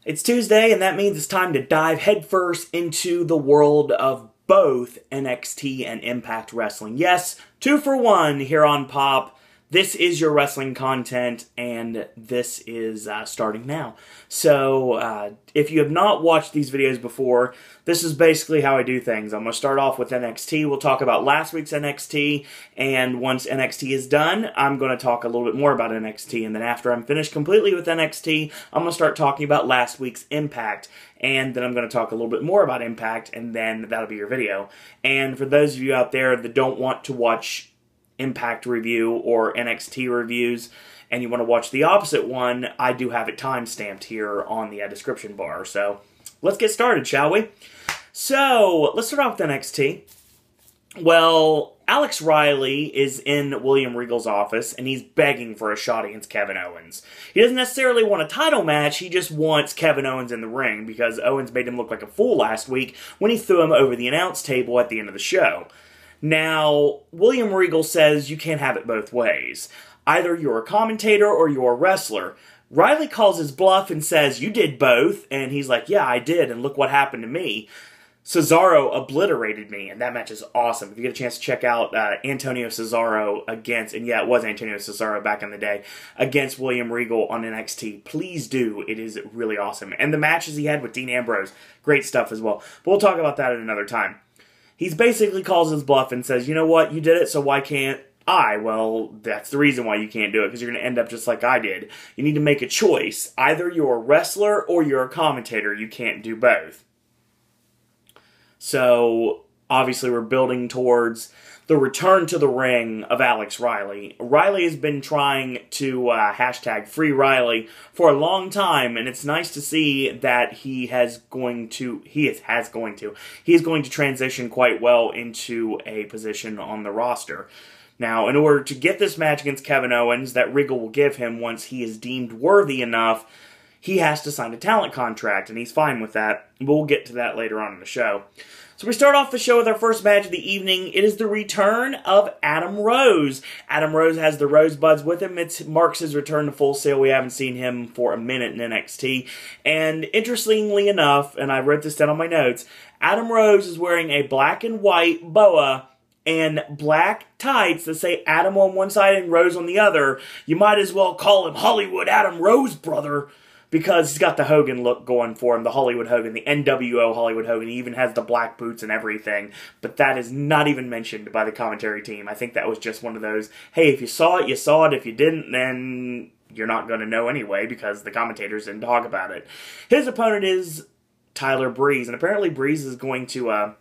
It's Tuesday, and that means it's time to dive headfirst into the world of both NXT and Impact Wrestling. Yes, 2 for 1 here on Pop. This is your wrestling content, and this is starting now. So, if you have not watched these videos before, this is basically how I do things. I'm going to start off with NXT. We'll talk about last week's NXT, and once NXT is done, I'm going to talk a little bit more about NXT, and then after I'm finished completely with NXT, I'm going to start talking about last week's Impact, and then I'm going to talk a little bit more about Impact, and then that'll be your video. And for those of you out there that don't want to watch Impact review or NXT reviews, and you want to watch the opposite one, I do have it time-stamped here on the description bar. So, let's get started, shall we? So, let's start off with NXT. Well, Alex Riley is in William Regal's office, and he's begging for a shot against Kevin Owens. He doesn't necessarily want a title match, he just wants Kevin Owens in the ring, because Owens made him look like a fool last week when he threw him over the announce table at the end of the show. Now, William Regal says you can't have it both ways. Either you're a commentator or you're a wrestler. Riley calls his bluff and says, you did both, and he's like, yeah, I did, and look what happened to me. Cesaro obliterated me, and that match is awesome. If you get a chance to check out Antonio Cesaro against, and yeah, it was Antonio Cesaro back in the day, against William Regal on NXT, please do. It is really awesome. And the matches he had with Dean Ambrose, great stuff as well. But we'll talk about that at another time. He basically calls his bluff and says, you know what, you did it, so why can't I? Well, that's the reason why you can't do it, because you're going to end up just like I did. You need to make a choice. Either you're a wrestler or you're a commentator. You can't do both. So, obviously we're building towards the return to the ring of Alex Riley. Riley has been trying to hashtag Free Riley for a long time, and it's nice to see that he is going to transition quite well into a position on the roster. Now, in order to get this match against Kevin Owens that Regal will give him once he is deemed worthy enough, he has to sign a talent contract, and he's fine with that. We'll get to that later on in the show. So we start off the show with our first match of the evening. It is the return of Adam Rose. Adam Rose has the Rosebuds with him. It marks his return to Full Sail. We haven't seen him for a minute in NXT. And interestingly enough, and I wrote this down on my notes, Adam Rose is wearing a black and white boa and black tights that say Adam on one side and Rose on the other. You might as well call him Hollywood Adam Rose, brother, because he's got the Hogan look going for him, the Hollywood Hogan, the NWO Hollywood Hogan. He even has the black boots and everything, but that is not even mentioned by the commentary team. I think that was just one of those, hey, if you saw it, you saw it. If you didn't, then you're not going to know anyway, because the commentators didn't talk about it. His opponent is Tyler Breeze, and apparently Breeze is going to,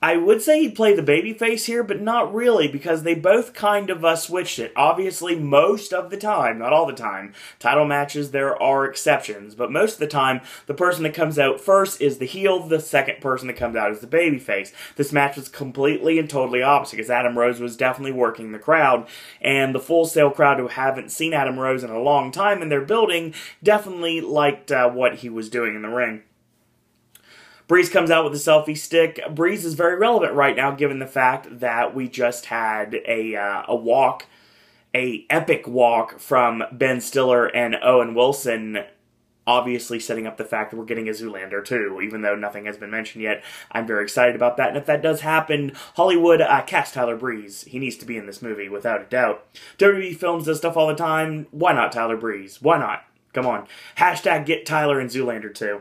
I would say he'd play the babyface here, but not really, because they both kind of switched it. Obviously, most of the time, not all the time, title matches, there are exceptions, but most of the time, the person that comes out first is the heel, the second person that comes out is the babyface. This match was completely and totally opposite, because Adam Rose was definitely working the crowd, and the Full Sail crowd, who haven't seen Adam Rose in a long time in their building, definitely liked what he was doing in the ring. Breeze comes out with a selfie stick. Breeze is very relevant right now, given the fact that we just had a epic walk from Ben Stiller and Owen Wilson, obviously setting up the fact that we're getting a Zoolander too, even though nothing has been mentioned yet. I'm very excited about that, and if that does happen, Hollywood, cast Tyler Breeze. He needs to be in this movie, without a doubt. WWE films this stuff all the time. Why not Tyler Breeze? Why not? Come on. Hashtag get Tyler and Zoolander too.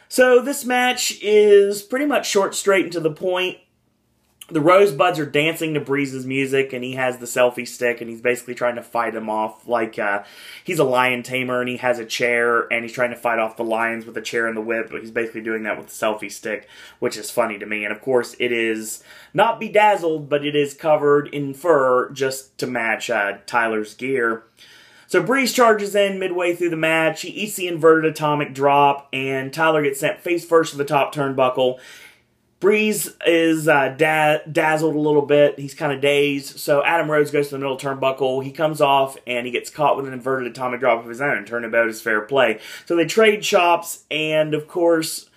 So this match is pretty much short, straight, and to the point. The Rosebuds are dancing to Breeze's music, and he has the selfie stick, and he's basically trying to fight him off like he's a lion tamer, and he has a chair, and he's trying to fight off the lions with a chair and the whip, but he's basically doing that with the selfie stick, which is funny to me. And of course, it is not bedazzled, but it is covered in fur just to match Tyler's gear. So Breeze charges in midway through the match. He eats the inverted atomic drop, and Tyler gets sent face first to the top turnbuckle. Breeze is dazzled a little bit. He's kind of dazed. So Adam Rose goes to the middle turnbuckle. He comes off, and he gets caught with an inverted atomic drop of his own. Turnabout is fair play. So they trade chops, and of course,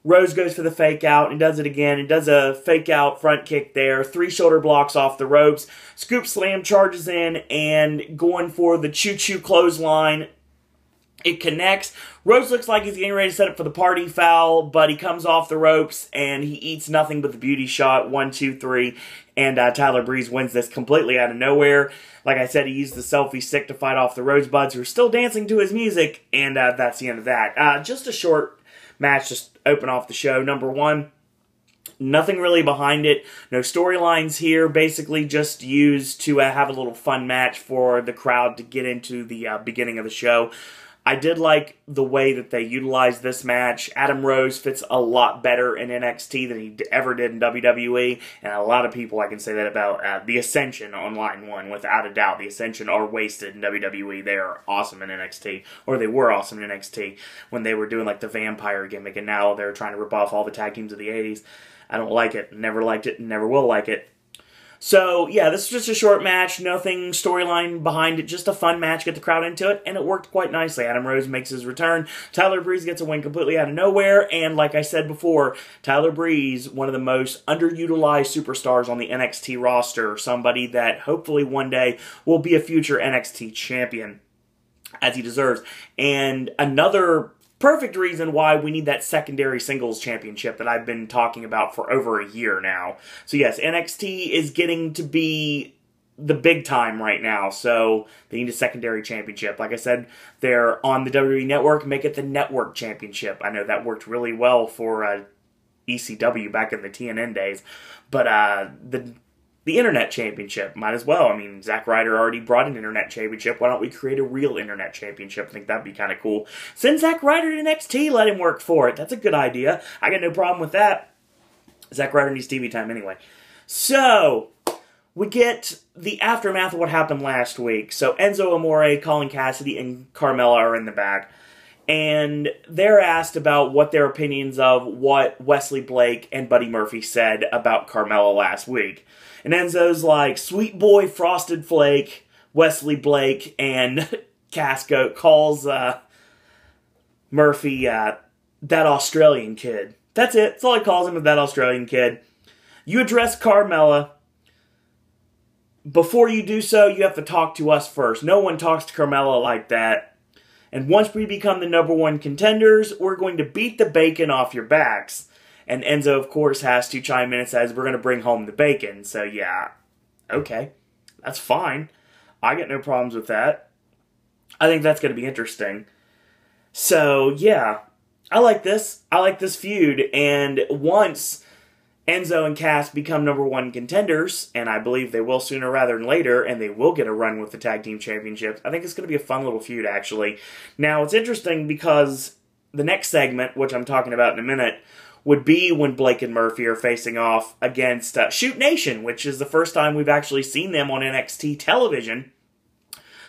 Rose goes for the fake out and does it again. And does a fake out front kick there. 3 shoulder blocks off the ropes. Scoop slam charges in and going for the choo-choo clothesline. It connects. Rose looks like he's getting ready to set up for the party foul, but he comes off the ropes and he eats nothing but the beauty shot. 1, 2, 3. And Tyler Breeze wins this completely out of nowhere. Like I said, he used the selfie stick to fight off the Rosebuds, who are still dancing to his music. And that's the end of that. Just a short match, just open off the show. Number 1. Nothing really behind it. No storylines here. Basically just used to have a little fun match for the crowd to get into the beginning of the show. I did like the way that they utilized this match. Adam Rose fits a lot better in NXT than he ever did in WWE. And a lot of people, I can say that about the Ascension on line 1, without a doubt. The Ascension are wasted in WWE. They are awesome in NXT. Or they were awesome in NXT when they were doing like the vampire gimmick. And now they're trying to rip off all the tag teams of the 80s. I don't like it. Never liked it. Never will like it. So, yeah, this is just a short match. Nothing storyline behind it. Just a fun match. Get the crowd into it. And it worked quite nicely. Adam Rose makes his return. Tyler Breeze gets a win completely out of nowhere. And like I said before, Tyler Breeze, one of the most underutilized superstars on the NXT roster. Somebody that hopefully one day will be a future NXT champion, as he deserves. And another perfect reason why we need that secondary singles championship that I've been talking about for over a year now. So yes, NXT is getting to be the big time right now, so they need a secondary championship. Like I said, they're on the WWE Network, make it the Network Championship. I know that worked really well for ECW back in the TNN days, but the Internet Championship might as well. I mean, Zack Ryder already brought an Internet Championship. Why don't we create a real Internet Championship? I think that'd be kind of cool. Send Zack Ryder to NXT, let him work for it. That's a good idea. I got no problem with that. Zack Ryder needs TV time anyway. So, we get the aftermath of what happened last week. So, Enzo Amore, Colin Cassidy, and Carmella are in the back. And they're asked about what their opinions of what Wesley Blake and Buddy Murphy said about Carmella last week. And Enzo's like, sweet boy Frosted Flake, Wesley Blake, and Casco calls Murphy that Australian kid. That's it. That's all he calls him, that Australian kid. You address Carmella. Before you do so, you have to talk to us first. No one talks to Carmella like that. And once we become the #1 contenders, we're going to beat the bacon off your backs. And Enzo, of course, has to chime in and says, we're going to bring home the bacon. So, yeah, okay, that's fine. I got no problems with that. I think that's going to be interesting. So, yeah, I like this. I like this feud. And once Enzo and Cass become #1 contenders, and I believe they will sooner rather than later, and they will get a run with the Tag Team Championships, I think it's going to be a fun little feud, actually. Now, it's interesting because the next segment, which I'm talking about in a minute, would be when Blake and Murphy are facing off against Shoot Nation, which is the first time we've actually seen them on NXT television.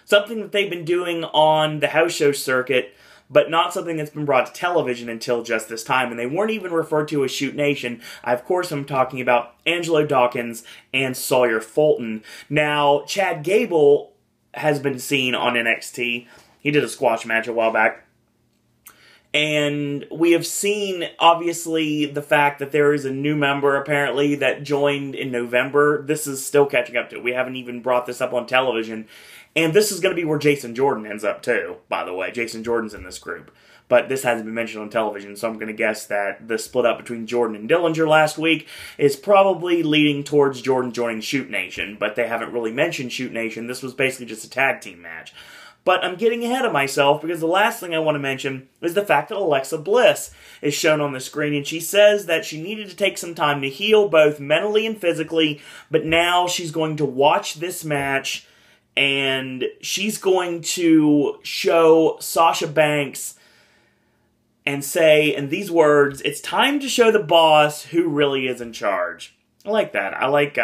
Something that they've been doing on the house show circuit, but not something that's been brought to television until just this time. And they weren't even referred to as Shoot Nation. Of course, I'm talking about Angelo Dawkins and Sawyer Fulton. Now, Chad Gable has been seen on NXT. He did a squash match a while back. And we have seen, obviously, the fact that there is a new member, apparently, that joined in November. This is still catching up to it. We haven't even brought this up on television. And this is going to be where Jason Jordan ends up, too, by the way. Jason Jordan's in this group. But this hasn't been mentioned on television, so I'm going to guess that the split up between Jordan and Dillinger last week is probably leading towards Jordan joining Shoot Nation. But they haven't really mentioned Shoot Nation. This was basically just a tag team match. But I'm getting ahead of myself because the last thing I want to mention is the fact that Alexa Bliss is shown on the screen, and she says that she needed to take some time to heal both mentally and physically, but now she's going to watch this match and she's going to show Sasha Banks and say in these words, "It's time to show the boss who really is in charge." I like that. I like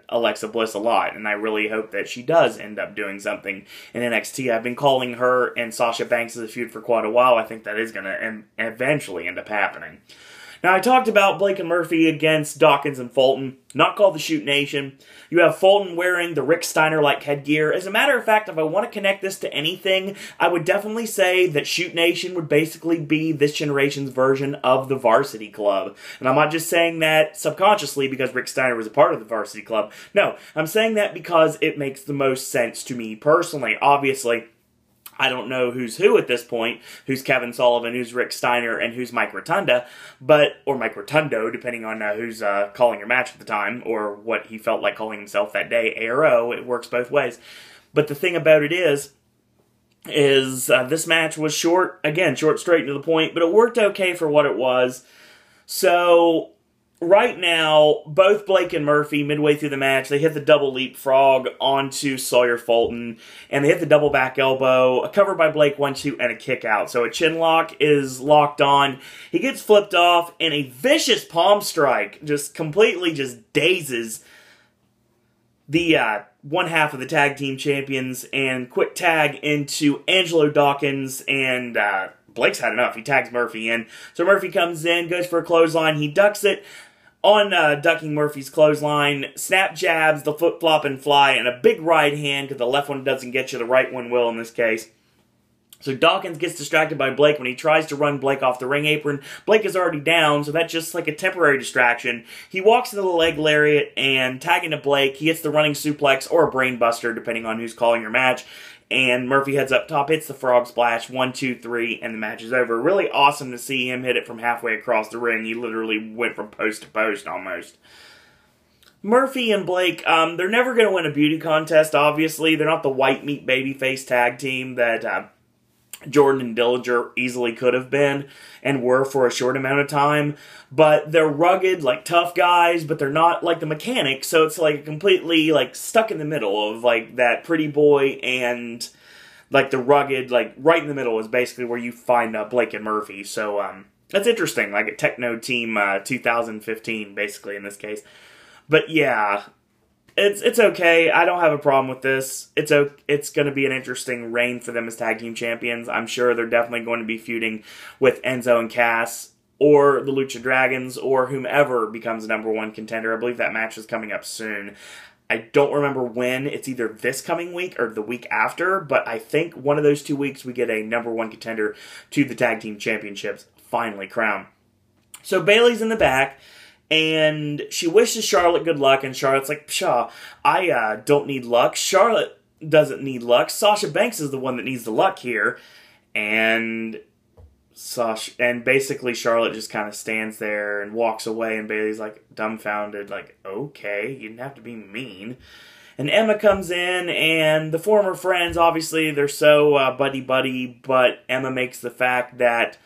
Alexa Bliss a lot, and I really hope that she does end up doing something in NXT. I've been calling her and Sasha Banks as a feud for quite a while. I think that is going to eventually end up happening. Now, I talked about Blake and Murphy against Dawkins and Fulton, not called the Shoot Nation. You have Fulton wearing the Rick Steiner-like headgear. As a matter of fact, if I want to connect this to anything, I would definitely say that Shoot Nation would basically be this generation's version of the Varsity Club. And I'm not just saying that subconsciously because Rick Steiner was a part of the Varsity Club. No, I'm saying that because it makes the most sense to me personally. Obviously, I don't know who's who at this point, who's Kevin Sullivan, who's Rick Steiner, and who's Mike Rotunda, or Mike Rotundo, depending on who's calling your match at the time, or what he felt like calling himself that day, ARO, it works both ways. But the thing about it is this match was short, again, short, straight to the point, but it worked okay for what it was. So, right now, both Blake and Murphy, midway through the match, they hit the double leapfrog onto Sawyer Fulton, and they hit the double back elbow, a cover by Blake, 1-2, and a kick out. So a chin lock is locked on. He gets flipped off, and a vicious palm strike just completely just dazes the one half of the tag team champions, and quick tag into Angelo Dawkins, and Blake's had enough. He tags Murphy in. So Murphy comes in, goes for a clothesline. He ducks it. On ducking Murphy's clothesline, snap jabs, the flip-flop and fly, and a big right hand, because the left one doesn't get you, the right one will in this case. So Dawkins gets distracted by Blake when he tries to run Blake off the ring apron. Blake is already down, so that's just like a temporary distraction. He walks into the leg lariat and tagging to Blake. He hits the running suplex or a brain buster, depending on who's calling your match. And Murphy heads up top, hits the frog splash, 1, 2, 3, and the match is over. Really awesome to see him hit it from halfway across the ring. He literally went from post to post, almost. Murphy and Blake, they're never going to win a beauty contest, obviously. They're not the white meat babyface tag team that Jordan and Dillinger easily could have been and were for a short amount of time. But they're rugged, like, tough guys, but they're not like the Mechanics, so it's like completely like stuck in the middle of like that pretty boy and like the rugged, like right in the middle is basically where you find Blake and Murphy. So that's interesting, like a Techno Team 2015 basically in this case. But yeah, it's okay. I don't have a problem with this. It's going to be an interesting reign for them as tag team champions. I'm sure they're definitely going to be feuding with Enzo and Cass, or the Lucha Dragons, or whomever becomes the #1 contender. I believe that match is coming up soon. I don't remember when. It's either this coming week or the week after, but I think one of those 2 weeks we get a #1 contender to the Tag Team Championships finally crowned. So Bayley's in the back, and she wishes Charlotte good luck, and Charlotte's like, pshaw, I don't need luck. Charlotte doesn't need luck. Sasha Banks is the one that needs the luck here. And basically Charlotte just kind of stands there and walks away, and Bayley's like dumbfounded, like, okay, you didn't have to be mean. And Emma comes in, and the former friends, obviously, they're so buddy-buddy, but Emma makes the fact that,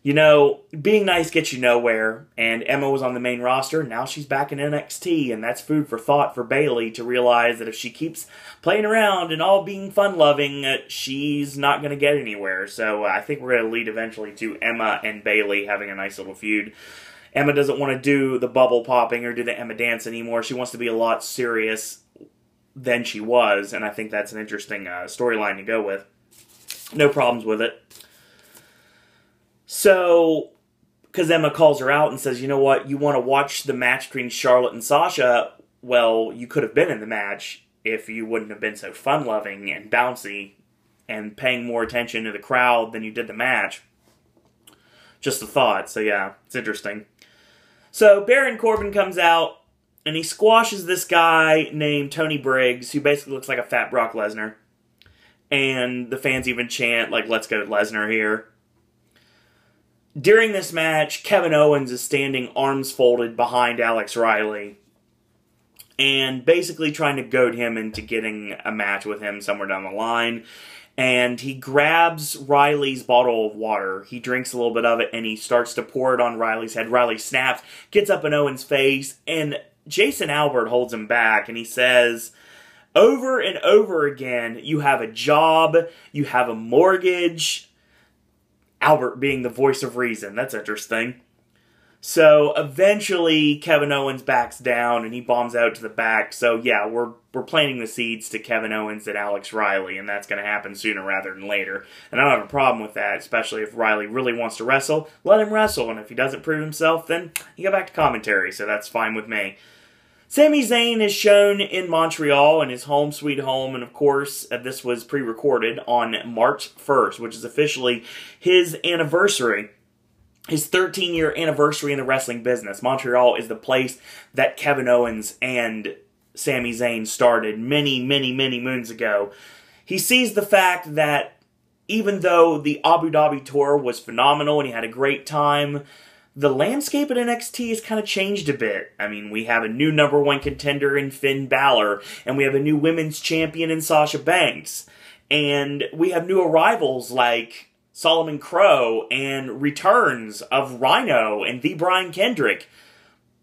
you know, being nice gets you nowhere, and Emma was on the main roster, now she's back in NXT, and that's food for thought for Bayley to realize that if she keeps playing around and all being fun-loving, she's not going to get anywhere. So I think we're going to lead eventually to Emma and Bayley having a nice little feud. Emma doesn't want to do the bubble popping or do the Emma dance anymore. She wants to be a lot serious than she was, and I think that's an interesting storyline to go with. No problems with it. So, because Emma calls her out and says, you know what, you want to watch the match between Charlotte and Sasha? Well, you could have been in the match if you wouldn't have been so fun-loving and bouncy and paying more attention to the crowd than you did the match. Just a thought, so yeah, it's interesting. So, Baron Corbin comes out, and he squashes this guy named Tony Briggs, who basically looks like a fat Brock Lesnar. And the fans even chant, like, let's go Lesnar here. During this match, Kevin Owens is standing arms folded behind Alex Riley and basically trying to goad him into getting a match with him somewhere down the line. And he grabs Riley's bottle of water. He drinks a little bit of it, and he starts to pour it on Riley's head. Riley snaps, gets up in Owens' face, and Jason Albert holds him back, and he says, over and over again, you have a job, you have a mortgage. Albert being the voice of reason. That's interesting. So, eventually, Kevin Owens backs down, and he bombs out to the back. So, yeah, we're planting the seeds to Kevin Owens and Alex Riley, and that's going to happen sooner rather than later. And I don't have a problem with that, especially if Riley really wants to wrestle. Let him wrestle, and if he doesn't prove himself, then you go back to commentary, so that's fine with me. Sami Zayn is shown in Montreal in his home sweet home, and of course, this was pre-recorded on March 1st, which is officially his anniversary, his 13-year anniversary in the wrestling business. Montreal is the place that Kevin Owens and Sami Zayn started many, many, many moons ago. He sees the fact that even though the Abu Dhabi tour was phenomenal and he had a great time, the landscape at NXT has kind of changed a bit. I mean, we have a new #1 contender in Finn Balor, and we have a new women's champion in Sasha Banks. And we have new arrivals like Solomon Crow and returns of Rhino and the Brian Kendrick.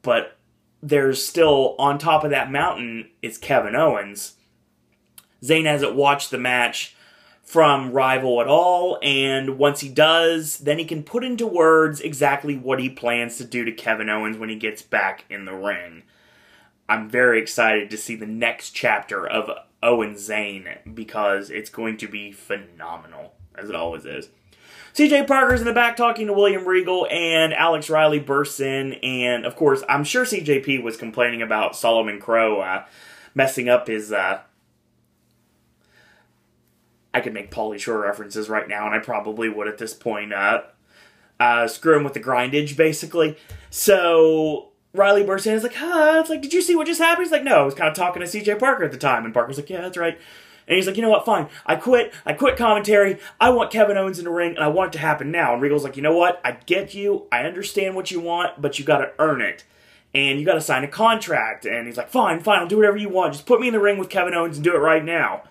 But there's still, on top of that mountain, is Kevin Owens. Zayn hasn't watched the match from Rival at all, and once he does, then he can put into words exactly what he plans to do to Kevin Owens when he gets back in the ring. I'm very excited to see the next chapter of Owens Zayn, because it's going to be phenomenal, as it always is. CJ Parker's in the back talking to William Regal, and Alex Riley bursts in, and of course, I'm sure CJP was complaining about Solomon Crow messing up his... I could make Pauly Shore references right now, and I probably would at this point. Screw him with the grindage, basically. So Riley bursts in and is like, it's like, did you see what just happened? He's like, no, I was kind of talking to CJ Parker at the time. And Parker's like, yeah, that's right. And he's like, you know what, fine. I quit commentary. I want Kevin Owens in the ring, and I want it to happen now. And Regal's like, you know what? I get you. I understand what you want, but you got to earn it. And you got to sign a contract. And he's like, fine, I'll do whatever you want. Just put me in the ring with Kevin Owens and do it right now.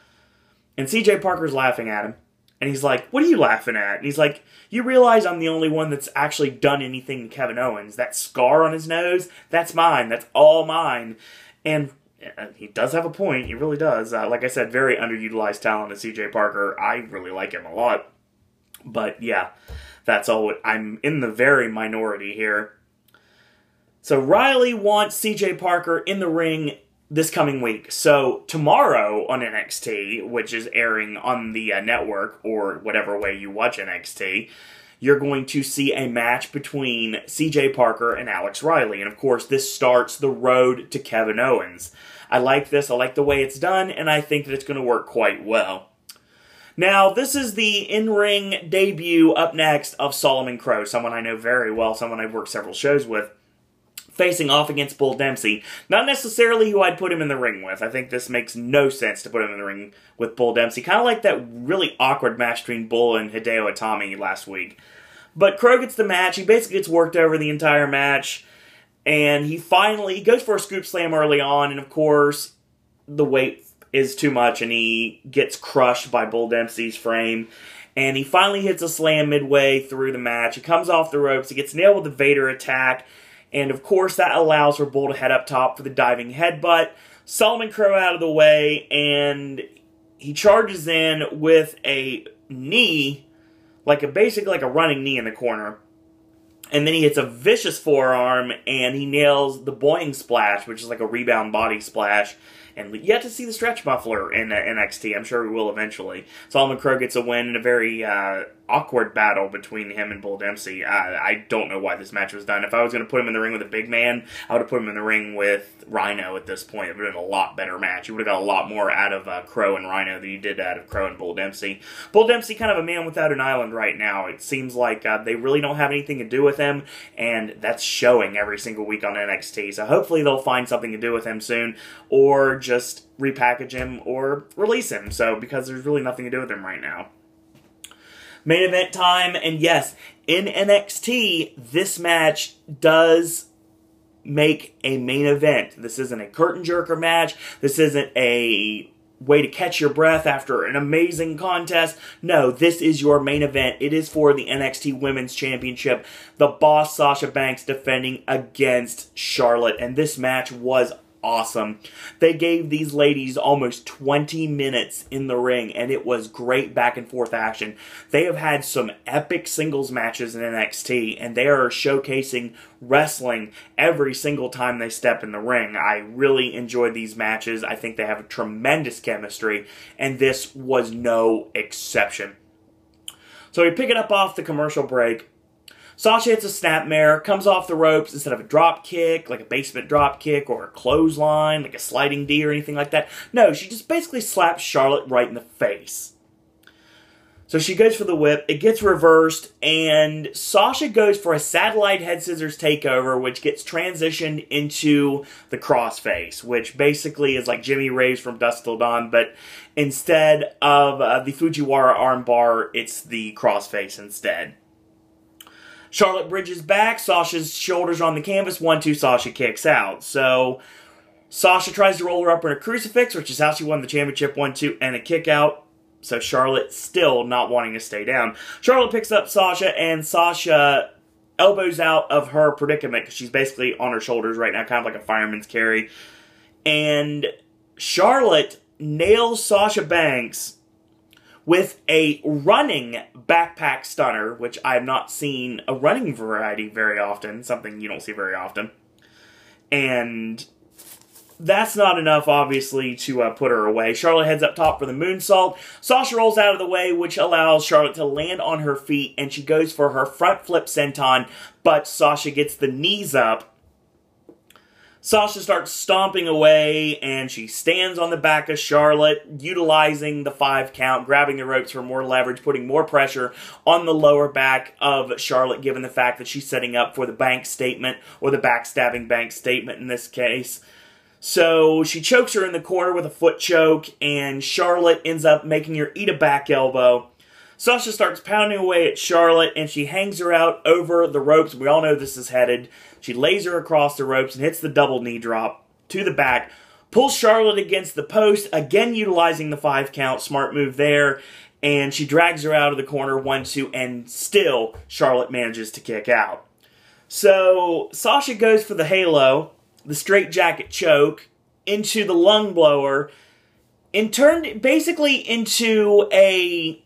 And CJ Parker's laughing at him. And he's like, what are you laughing at? And he's like, you realize I'm the only one that's actually done anything to Kevin Owens. That scar on his nose, that's mine. That's all mine. And he does have a point. He really does. Like I said, very underutilized talent is CJ Parker. I really like him a lot. But yeah, that's all. I'm in the very minority here. So Riley wants CJ Parker in the ring this coming week. So tomorrow on NXT, which is airing on the network, or whatever way you watch NXT, you're going to see a match between CJ Parker and Alex Riley. And of course, this starts the road to Kevin Owens. I like this. I like the way it's done, and I think that it's going to work quite well. Now, this is the in-ring debut up next of Solomon Crow, someone I know very well, someone I've worked several shows with, facing off against Bull Dempsey. Not necessarily who I'd put him in the ring with. I think this makes no sense to put him in the ring with Bull Dempsey. Kind of like that really awkward match between Bull and Hideo Itami last week. But Crow gets the match. He basically gets worked over the entire match. And he goes for a scoop slam early on. And of course, the weight is too much. And he gets crushed by Bull Dempsey's frame. And he finally hits a slam midway through the match. He comes off the ropes. He gets nailed with the Vader attack. And of course, that allows for Bull to head up top for the diving headbutt. Solomon Crow out of the way, and he charges in with a knee, basically like a running knee in the corner. And then he hits a vicious forearm, and he nails the Boing Splash, which is like a rebound body splash. And yet to see the stretch muffler in NXT. I'm sure we will eventually. Solomon Crow gets a win in a very awkward battle between him and Bull Dempsey. I don't know why this match was done. If I was going to put him in the ring with a big man, I would have put him in the ring with Rhino at this point. It would have been a lot better match. You would have got a lot more out of Crow and Rhino than you did out of Crow and Bull Dempsey. Bull Dempsey kind of a man without an island right now. It seems like they really don't have anything to do with him, and that's showing every single week on NXT. So hopefully they'll find something to do with him soon, or just repackage him or release him. So, because there's really nothing to do with him right now. Main event time, and yes, in NXT, this match does make a main event. This isn't a curtain jerker match. This isn't a way to catch your breath after an amazing contest. No, this is your main event. It is for the NXT Women's Championship. The Boss Sasha Banks defending against Charlotte, and this match was awesome. They gave these ladies almost 20 minutes in the ring, and it was great back and forth action. They have had some epic singles matches in NXT, and they are showcasing wrestling every single time they step in the ring. I really enjoyed these matches. I think they have a tremendous chemistry, and this was no exception. So we pick it up off the commercial break. Sasha hits a snapmare, comes off the ropes instead of a drop kick, like a basement drop kick, or a clothesline, like a sliding D or anything like that. No, she just basically slaps Charlotte right in the face. So she goes for the whip, it gets reversed, and Sasha goes for a satellite head scissors takeover, which gets transitioned into the crossface, which basically is like Jimmy Raves from Dusk Till Dawn, but instead of the Fujiwara armbar, it's the crossface instead. Charlotte bridges back, Sasha's shoulders are on the canvas, 1-2, Sasha kicks out. So Sasha tries to roll her up in a crucifix, which is how she won the championship, 1-2, and a kick out. So Charlotte still not wanting to stay down. Charlotte picks up Sasha, and Sasha elbows out of her predicament, because she's basically on her shoulders right now, kind of like a fireman's carry. And Charlotte nails Sasha Banks with a running backpack stunner, which I have not seen a running variety very often, something you don't see very often. And that's not enough, obviously, to put her away. Charlotte heads up top for the moonsault. Sasha rolls out of the way, which allows Charlotte to land on her feet, and she goes for her front flip senton, but Sasha gets the knees up. Sasha starts stomping away, and she stands on the back of Charlotte, utilizing the 5 count, grabbing the ropes for more leverage, putting more pressure on the lower back of Charlotte, given the fact that she's setting up for the bank statement, or the backstabbing bank statement in this case. So she chokes her in the corner with a foot choke, and Charlotte ends up making her eat a back elbow. Sasha starts pounding away at Charlotte, and she hangs her out over the ropes. We all know this is headed. She lays her across the ropes and hits the double knee drop to the back. Pulls Charlotte against the post, again utilizing the 5 count. Smart move there. And she drags her out of the corner, 1-2, and still Charlotte manages to kick out. So Sasha goes for the halo, the straitjacket choke, into the lung blower, and turned basically into a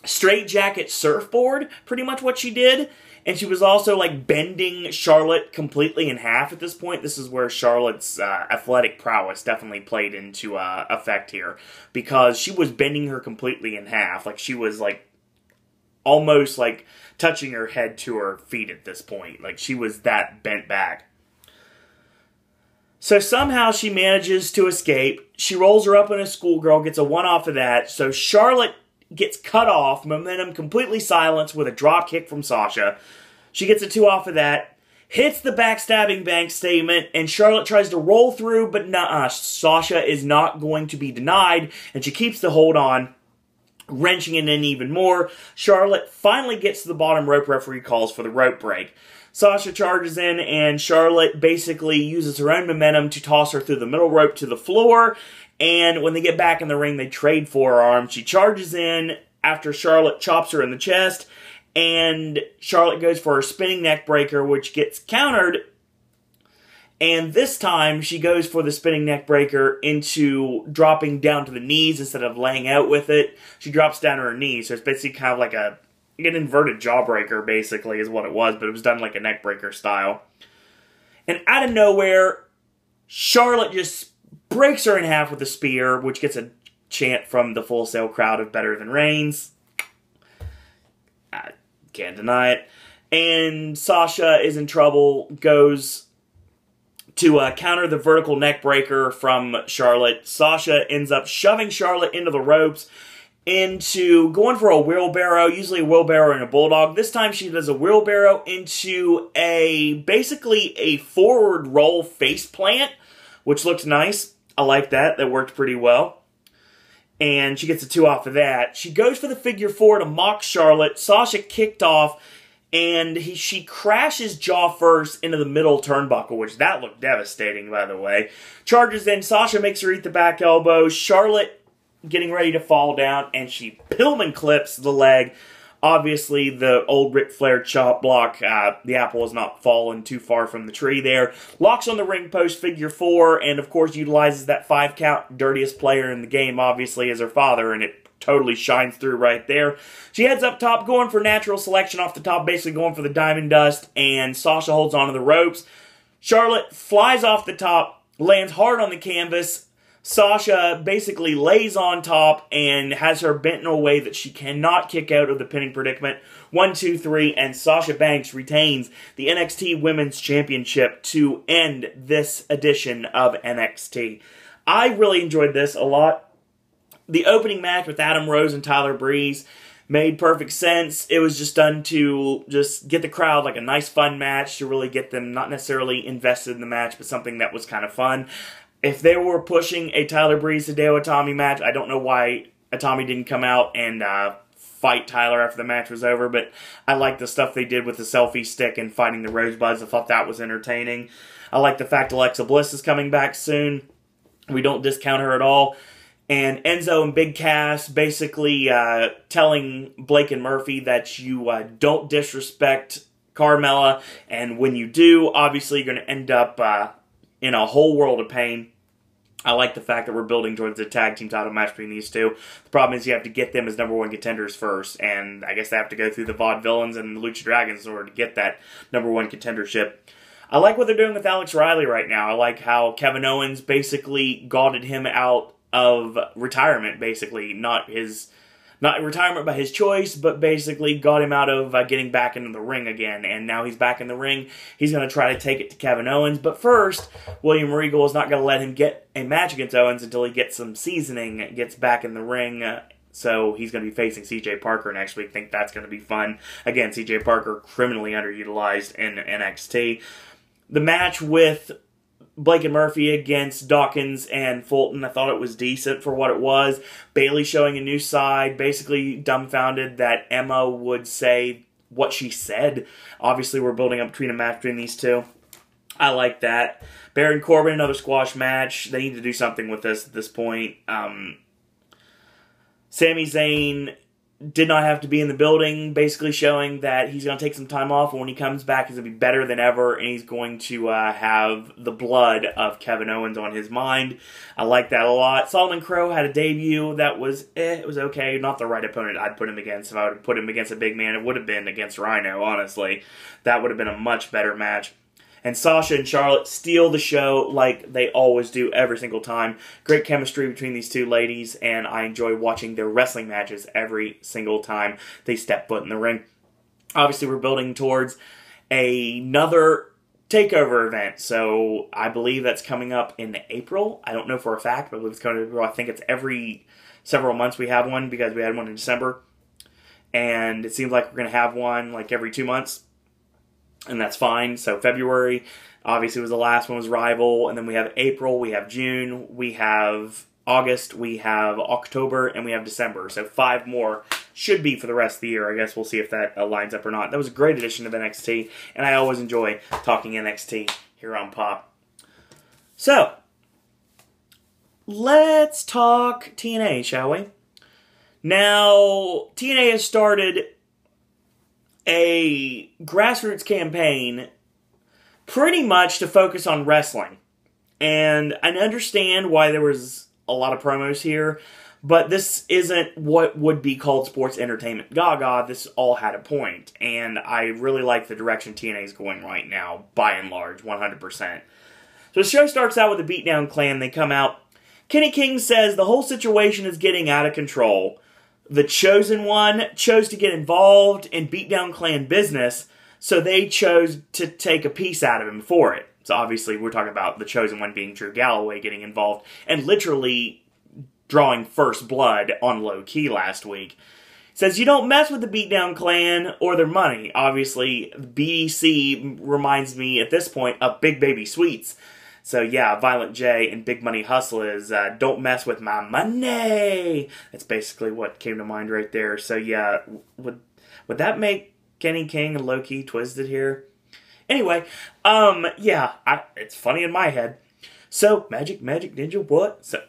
straitjacket surfboard, pretty much what she did. And she was also like bending Charlotte completely in half at this point. This is where Charlotte's athletic prowess definitely played into effect here, because she was bending her completely in half. Like she was like almost like touching her head to her feet at this point. Like she was that bent back. So somehow she manages to escape. She rolls her up in a schoolgirl, gets a 1 off of that. So Charlotte gets cut off, momentum completely silenced with a drop kick from Sasha. She gets a 2 off of that, hits the backstabbing bank statement, and Charlotte tries to roll through, but nuh-uh. Sasha is not going to be denied, and she keeps the hold on, wrenching it in even more. Charlotte finally gets to the bottom rope. Referee calls for the rope break. Sasha charges in, and Charlotte basically uses her own momentum to toss her through the middle rope to the floor. And when they get back in the ring, they trade forearms. She charges in after Charlotte chops her in the chest, and Charlotte goes for her spinning neck breaker, which gets countered. And this time, she goes for the spinning neck breaker into dropping down to the knees instead of laying out with it. She drops down to her knees, so it's basically kind of like an inverted jawbreaker, basically, is what it was, but it was done like a neck breaker style. And out of nowhere, Charlotte just breaks her in half with a spear, which gets a chant from the Full Sail crowd of Better Than Reigns. I can't deny it. And Sasha is in trouble, goes to counter the vertical neck breaker from Charlotte. Sasha ends up shoving Charlotte into the ropes, into going for a wheelbarrow, usually a wheelbarrow and a bulldog. This time she does a wheelbarrow into basically a forward roll face plant, which looked nice. I like that. That worked pretty well. And she gets a 2 off of that. She goes for the figure 4 to mock Charlotte. Sasha kicked off, and she crashes jaw first into the middle turnbuckle, which that looked devastating, by the way. Charges in. Sasha makes her eat the back elbow. Charlotte getting ready to fall down, and she Pillman clips the leg. Obviously, the old Ric Flair chop block, the apple has not fallen too far from the tree there. Locks on the ring post, figure 4, and of course utilizes that 5 count. Dirtiest player in the game, obviously, is her father, and it totally shines through right there. She heads up top, going for natural selection off the top, basically going for the diamond dust, and Sasha holds onto the ropes. Charlotte flies off the top, lands hard on the canvas. Sasha basically lays on top and has her bent in a way that she cannot kick out of the pinning predicament. 1, 2, 3, and Sasha Banks retains the NXT Women's Championship to end this edition of NXT. I really enjoyed this a lot. The opening match with Adam Rose and Tyler Breeze, Made perfect sense. It was just done to just get the crowd like a nice fun match, to really get them not necessarily invested in the match, but something that was kind of fun. If they were pushing a Tyler Breeze Hideo Itami match, I don't know why Itami didn't come out and fight Tyler after the match was over, but I like the stuff they did with the selfie stick and fighting the Rosebuds. I thought that was entertaining. I like the fact Alexa Bliss is coming back soon. We don't discount her at all. And Enzo and Big Cass basically telling Blake and Murphy that you don't disrespect Carmella, and when you do, obviously you're going to end up in a whole world of pain. I like the fact that we're building towards a tag team title match between these two. The problem is you have to get them as #1 contenders first, and I guess they have to go through the Vaudevillains and the Lucha Dragons in order to get that #1 contendership. I like what they're doing with Alex Riley right now. I like how Kevin Owens basically gauded him out of retirement, basically. Not retirement by his choice, but basically got him out of getting back into the ring again. And now he's back in the ring. He's going to try to take it to Kevin Owens. But first, William Regal is not going to let him get a match against Owens until he gets some seasoning, gets back in the ring. So he's going to be facing CJ Parker next week. Think that's going to be fun. Again, CJ Parker criminally underutilized in NXT. The match with Blake and Murphy against Dawkins and Fulton, I thought it was decent for what it was. Bayley showing a new side, basically dumbfounded that Emma would say what she said. Obviously, we're building up between a match between these two. I like that. Baron Corbin, another squash match. They need to do something with this at this point. Sami Zayn did not have to be in the building, basically showing that he's going to take some time off, and when he comes back, he's going to be better than ever, and he's going to have the blood of Kevin Owens on his mind. I like that a lot. Solomon Crowe had a debut that was, it was okay. Not the right opponent I'd put him against. If I would have put him against a big man, it would have been against Rhino, honestly. That would have been a much better match. And Sasha and Charlotte steal the show like they always do every single time. Great chemistry between these two ladies, and I enjoy watching their wrestling matches every single time they step foot in the ring. Obviously, we're building towards another takeover event, so I believe that's coming up in April. I don't know for a fact, but I believe it's coming in April. I think it's every several months we have one, because we had one in December, and it seems like we're going to have one like every 2 months. And that's fine. So February, obviously, was the last one, was Rival. And then we have April, we have June, we have August, we have October, and we have December. So 5 more should be for the rest of the year. I guess we'll see if that lines up or not. That was a great addition of NXT, and I always enjoy talking NXT here on Pop. So, let's talk TNA, shall we? Now, TNA has started a grassroots campaign pretty much to focus on wrestling. And I understand why there was a lot of promos here, but this isn't what would be called sports entertainment gaga. This all had a point, and I really like the direction TNA is going right now, by and large, 100%. So the show starts out with the Beatdown Clan. They come out. Kenny King says the whole situation is getting out of control. The Chosen One chose to get involved in Beatdown Clan business, so they chose to take a piece out of him for it. So obviously we're talking about the Chosen One being Drew Galloway getting involved and literally drawing first blood on low-key last week. Says you don't mess with the Beatdown Clan or their money. Obviously, BDC reminds me at this point of Big Baby Sweets. So yeah, Violent J and Big Money Hustle is don't mess with my money. That's basically what came to mind right there. So yeah, would that make Kenny King and low-key twisted here? Anyway, yeah, it's funny in my head. So, Magic Ninja, what? So,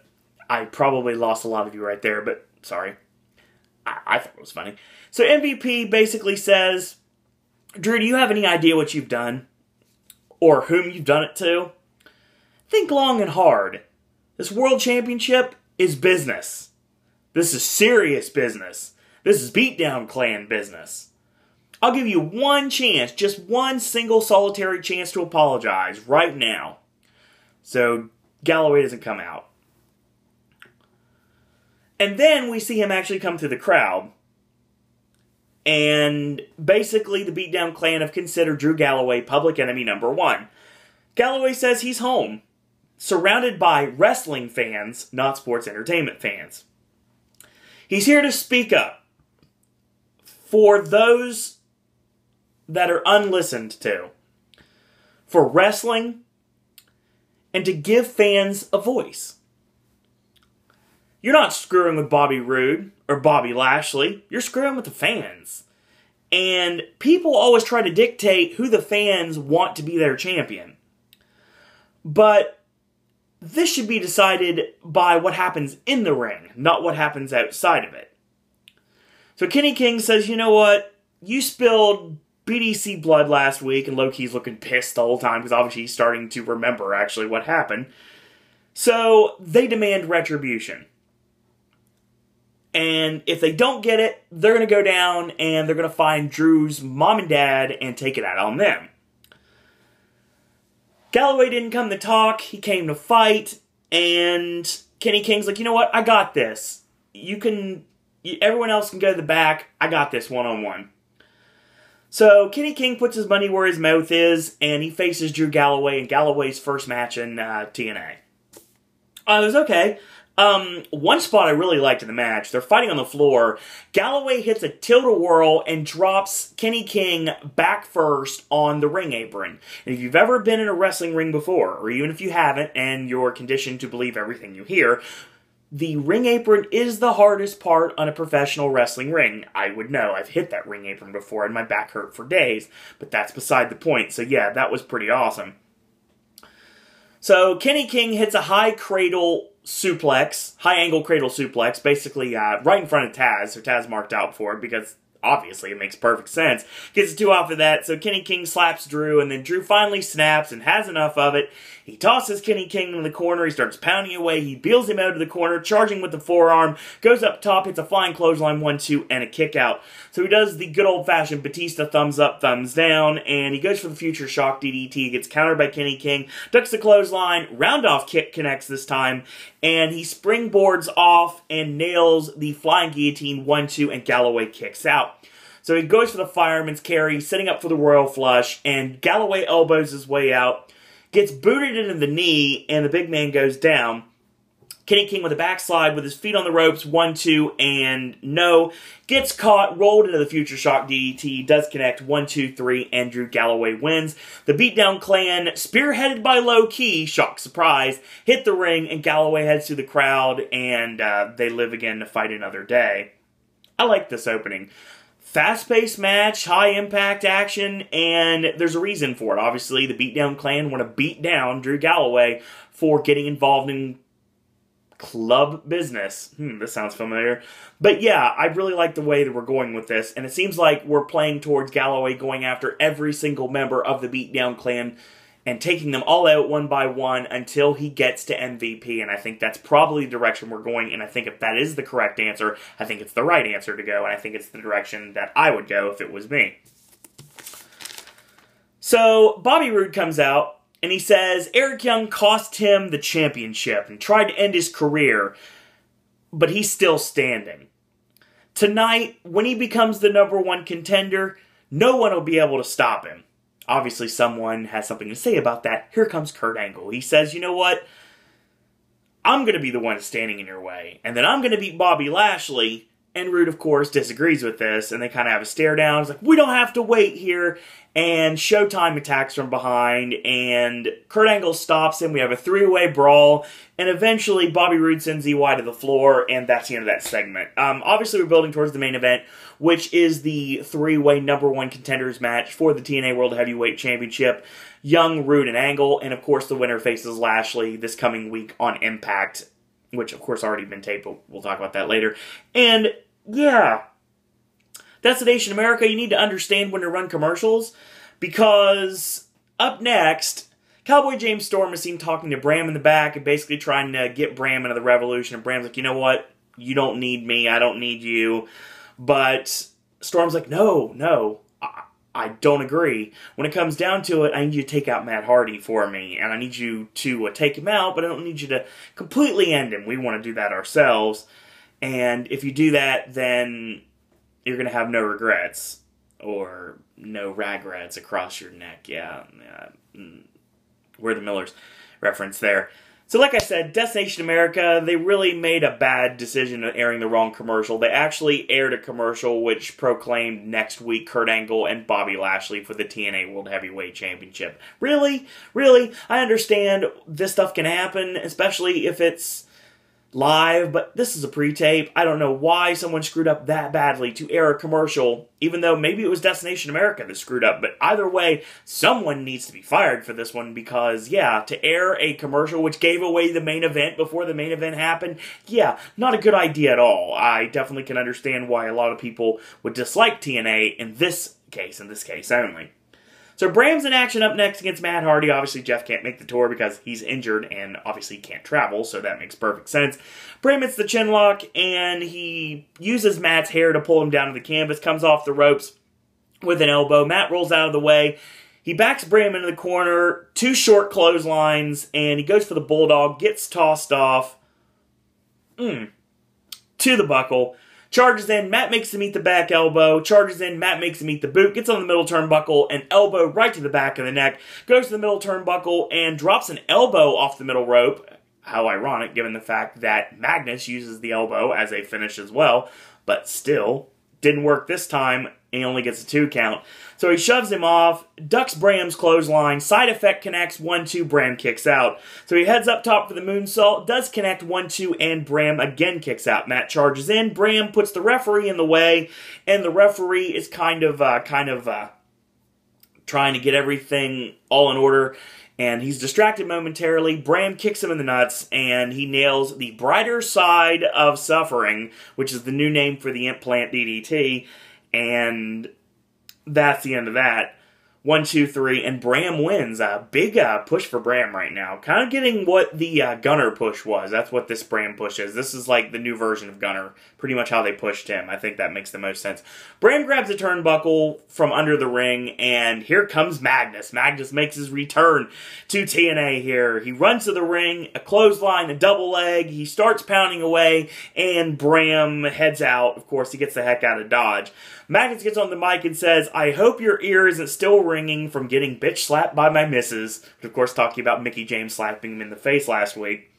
I probably lost a lot of you right there, but sorry. I thought it was funny. So MVP basically says, Drew, do you have any idea what you've done? Or whom you've done it to? Think long and hard. This World Championship is business. This is serious business. This is Beatdown Clan business. I'll give you one chance, just one single solitary chance to apologize right now. So Galloway doesn't come out. And then we see him actually come through the crowd. And basically the Beatdown Clan have considered Drew Galloway public enemy #1. Galloway says he's home, surrounded by wrestling fans, not sports entertainment fans. He's here to speak up. for those that are unlistened to, for wrestling, and to give fans a voice. You're not screwing with Bobby Roode or Bobby Lashley. You're screwing with the fans. And people always try to dictate who the fans want to be their champion. But this should be decided by what happens in the ring, not what happens outside of it. So Kenny King says, you know what? You spilled BDC blood last week, and Loki's looking pissed the whole time because obviously he's starting to remember actually what happened. So they demand retribution. And if they don't get it, they're going to go down and they're going to find Drew's mom and dad and take it out on them. Galloway didn't come to talk, he came to fight, and Kenny King's like, you know what, I got this. Everyone else can go to the back, I got this one-on-one. So Kenny King puts his money where his mouth is, and he faces Drew Galloway in Galloway's first match in TNA. It was okay. One spot I really liked in the match, they're fighting on the floor. Galloway hits a tilt-a-whirl and drops Kenny King back first on the ring apron. And if you've ever been in a wrestling ring before, or even if you haven't and you're conditioned to believe everything you hear, the ring apron is the hardest part on a professional wrestling ring. I would know. I've hit that ring apron before and my back hurt for days, but that's beside the point. So yeah, that was pretty awesome. So Kenny King hits a high angle cradle suplex, basically right in front of Taz, so Taz marked out for it because obviously it makes perfect sense. Gets a 2 off of that, so Kenny King slaps Drew, and then Drew finally snaps and has enough of it. He tosses Kenny King in the corner, he starts pounding away, he beels him out of the corner, charging with the forearm, goes up top, hits a flying clothesline 1-2, and a kick out. So he does the good old-fashioned Batista thumbs up, thumbs down, and he goes for the future shock DDT, gets countered by Kenny King, ducks the clothesline, round-off kick connects this time, and he springboards off and nails the flying guillotine 1-2, and Galloway kicks out. So he goes for the fireman's carry, setting up for the royal flush, and Galloway elbows his way out, gets booted into the knee, and the big man goes down. Kenny King with a backslide with his feet on the ropes, 1-2, and no. Gets caught, rolled into the future shock DDT, does connect, 1-2-3, and Drew Galloway wins. The Beatdown Clan, spearheaded by Low Key, shock surprise, hit the ring, and Galloway heads through the crowd, and they live again to fight another day. I like this opening. Fast-paced match, high-impact action, and there's a reason for it. Obviously, the Beatdown Clan want to beat down Drew Galloway for getting involved in club business. This sounds familiar. But yeah, I really like the way that we're going with this, and it seems like we're playing towards Galloway going after every single member of the Beatdown Clan and taking them all out one by one until he gets to MVP, and I think that's probably the direction we're going, and I think if that is the correct answer, I think it's the right answer to go, and I think it's the direction that I would go if it was me. So, Bobby Roode comes out, and he says Eric Young cost him the championship and tried to end his career, but he's still standing. Tonight, when he becomes the #1 contender, no one will be able to stop him. Obviously, someone has something to say about that. Here comes Kurt Angle. He says, you know what? I'm going to be the one standing in your way. And then I'm going to beat Bobby Lashley. And Roode, of course, disagrees with this. And they kind of have a stare down. It's like, we don't have to wait here. And Showtime attacks from behind. And Kurt Angle stops him. We have a 3-way brawl. And eventually, Bobby Roode sends EY to the floor. And that's the end of that segment. Obviously, we're building towards the main event, which is the 3-way #1 contenders match for the TNA World Heavyweight Championship. Young, Roode, and Angle. And, of course, the winner faces Lashley this coming week on Impact, which, of course, already been taped, but we'll talk about that later. And, yeah, that's Nation America. You need to understand when to run commercials, because up next, Cowboy James Storm is seen talking to Bram in the back and basically trying to get Bram into the Revolution. And Bram's like, you know what? You don't need me. I don't need you. But Storm's like, no, I don't agree. When it comes down to it, I need you to take out Matt Hardy for me. And I need you to take him out, but I don't need you to completely end him. We want to do that ourselves. And if you do that, then you're going to have no regrets. Or no ragrets across your neck. Yeah. We're the Millers reference there. So like I said, Destination America, they really made a bad decision of airing the wrong commercial. They actually aired a commercial which proclaimed next week Kurt Angle and Bobby Lashley for the TNA World Heavyweight Championship. Really? Really? I understand this stuff can happen, especially if it's live, but this is a pre-tape. I don't know why someone screwed up that badly to air a commercial, even though maybe it was Destination America that screwed up, but either way, someone needs to be fired for this one because, yeah, to air a commercial which gave away the main event before the main event happened, yeah, not a good idea at all. I definitely can understand why a lot of people would dislike TNA in this case only. So Bram's in action up next against Matt Hardy. Obviously, Jeff can't make the tour because he's injured and obviously can't travel, so that makes perfect sense. Bram hits the chinlock, and he uses Matt's hair to pull him down to the canvas, comes off the ropes with an elbow. Matt rolls out of the way. He backs Bram into the corner, 2 short clotheslines, and he goes for the bulldog, gets tossed off to the buckle. Charges in, Matt makes him eat the back elbow, charges in, Matt makes him eat the boot, gets on the middle turnbuckle, and elbow right to the back of the neck, goes to the middle turnbuckle, and drops an elbow off the middle rope. How ironic, given the fact that Magnus uses the elbow as a finish as well, but still, didn't work this time, and he only gets a 2 count. So he shoves him off, ducks Bram's clothesline, side effect connects, 1-2, Bram kicks out. So he heads up top for the moonsault, does connect 1-2, and Bram again kicks out. Matt charges in, Bram puts the referee in the way, and the referee is kind of trying to get everything all in order, and he's distracted momentarily. Bram kicks him in the nuts, and he nails the brighter side of suffering, which is the new name for the implant DDT, and that's the end of that. 1, 2, 3, and Bram wins. A big push for Bram right now. Kind of getting what the Gunner push was. That's what this Bram push is. This is like the new version of Gunner. Pretty much how they pushed him. I think that makes the most sense. Bram grabs a turnbuckle from under the ring, and here comes Magnus. Magnus makes his return to TNA here. He runs to the ring, a clothesline, a double leg. He starts pounding away, and Bram heads out. Of course, he gets the heck out of Dodge. Magnus gets on the mic and says, "I hope your ear isn't still ringing from getting bitch slapped by my missus." Of course, talking about Mickie James slapping him in the face last week.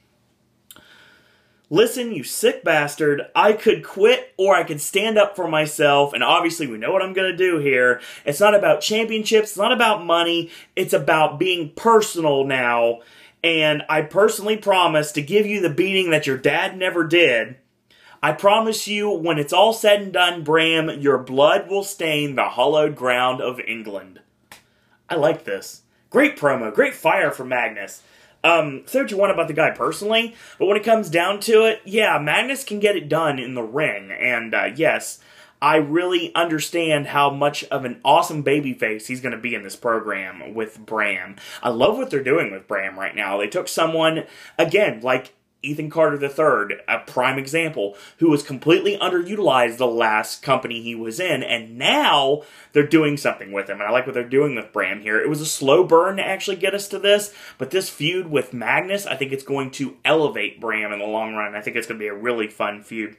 "Listen, you sick bastard, I could quit or I could stand up for myself, and obviously we know what I'm going to do here. It's not about championships, it's not about money, it's about being personal now, and I personally promise to give you the beating that your dad never did. I promise you, when it's all said and done, Bram, your blood will stain the hallowed ground of England." I like this. Great promo. Great fire from Magnus. Say what you want about the guy personally, but when it comes down to it, yeah, Magnus can get it done in the ring. And yes, I really understand how much of an awesome babyface he's going to be in this program with Bram. I love what they're doing with Bram right now. They took someone, again, like Ethan Carter III, a prime example, who was completely underutilized the last company he was in, and now they're doing something with him, and I like what they're doing with Bram here. It was a slow burn to actually get us to this, but this feud with Magnus, I think it's going to elevate Bram in the long run. I think it's going to be a really fun feud.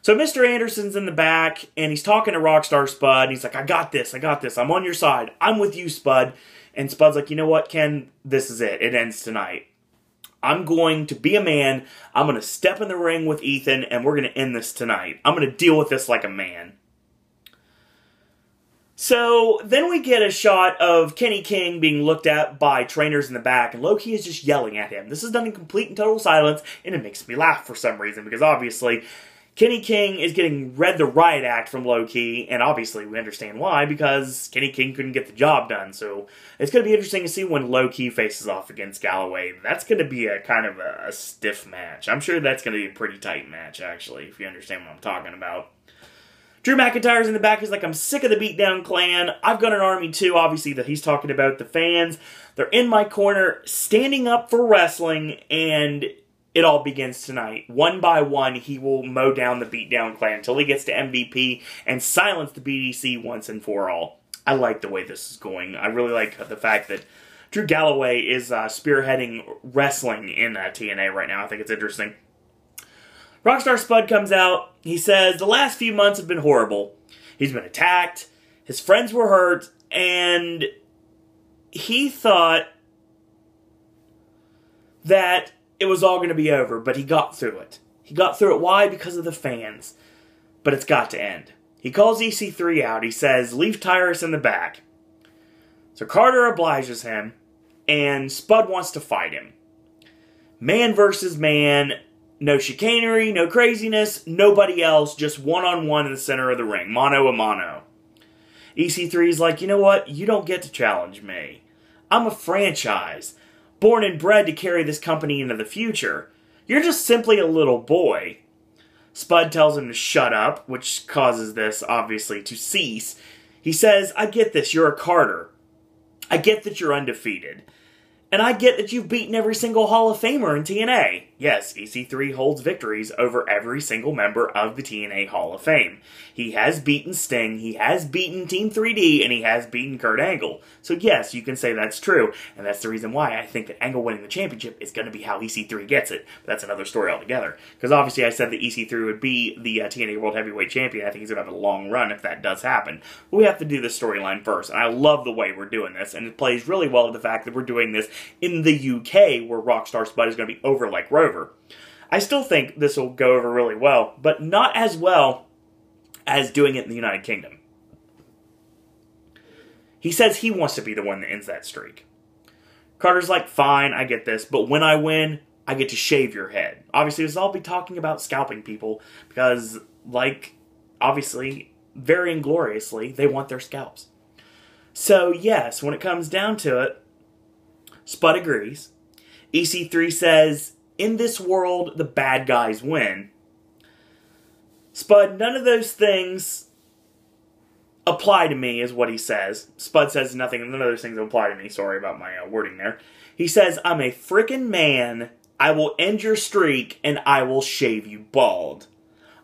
So Mr. Anderson's in the back, and he's talking to Rockstar Spud, and he's like, I got this, I'm on your side, I'm with you, Spud. And Spud's like, you know what, Ken, this is it ends tonight. I'm going to be a man, I'm going to step in the ring with Ethan, and we're going to end this tonight. I'm going to deal with this like a man. So, then we get a shot of Kenny King being looked at by trainers in the back, and Low-Ki is just yelling at him. This is done in complete and total silence, and it makes me laugh for some reason, because obviously Kenny King is getting read the riot act from Low-Ki, and obviously we understand why, because Kenny King couldn't get the job done. So it's going to be interesting to see when Low-Ki faces off against Galloway. That's going to be a kind of a stiff match. I'm sure that's going to be a pretty tight match, actually, if you understand what I'm talking about. Drew McIntyre's in the back. He's like, I'm sick of the beatdown clan. I've got an army too, obviously, that he's talking about the fans. They're in my corner, standing up for wrestling, and it all begins tonight. One by one, he will mow down the beatdown clan until he gets to MVP and silence the BDC once and for all. I like the way this is going. I really like the fact that Drew Galloway is spearheading wrestling in TNA right now. I think it's interesting. Rockstar Spud comes out. He says, the last few months have been horrible. He's been attacked. His friends were hurt. And he thought that it was all going to be over, but he got through it. He got through it. Why? Because of the fans. But it's got to end. He calls EC3 out. He says, leave Tyrus in the back. So Carter obliges him, and Spud wants to fight him. Man versus man, no chicanery, no craziness, nobody else, just one-on-one in the center of the ring, mano a mano. EC3 is like, you know what? You don't get to challenge me. I'm a franchise, born and bred to carry this company into the future. You're just simply a little boy. Spud tells him to shut up, which causes this, obviously, to cease. He says, I get this, you're a Carter. I get that you're undefeated. And I get that you've beaten every single Hall of Famer in TNA. Yes, EC3 holds victories over every single member of the TNA Hall of Fame. He has beaten Sting, he has beaten Team 3D, and he has beaten Kurt Angle. So yes, you can say that's true. And that's the reason why I think that Angle winning the championship is going to be how EC3 gets it. But that's another story altogether. Because obviously I said that EC3 would be the TNA World Heavyweight Champion. I think he's going to have a long run if that does happen. But we have to do this storyline first. And I love the way we're doing this. And it plays really well to the fact that we're doing this in the UK, where Rockstar Spud is going to be over like Rover. I still think this will go over really well, but not as well as doing it in the United Kingdom. He says he wants to be the one that ends that streak. Carter's like, fine, I get this, but when I win, I get to shave your head. Obviously, this will all be talking about scalping people, because, like, obviously, very ingloriously, they want their scalps. So, yes, when it comes down to it, Spud agrees. EC3 says, in this world, the bad guys win. Spud, none of those things apply to me, is what he says. Spud says none of those things apply to me. Sorry about my wording there. He says, I'm a frickin' man. I will end your streak, and I will shave you bald.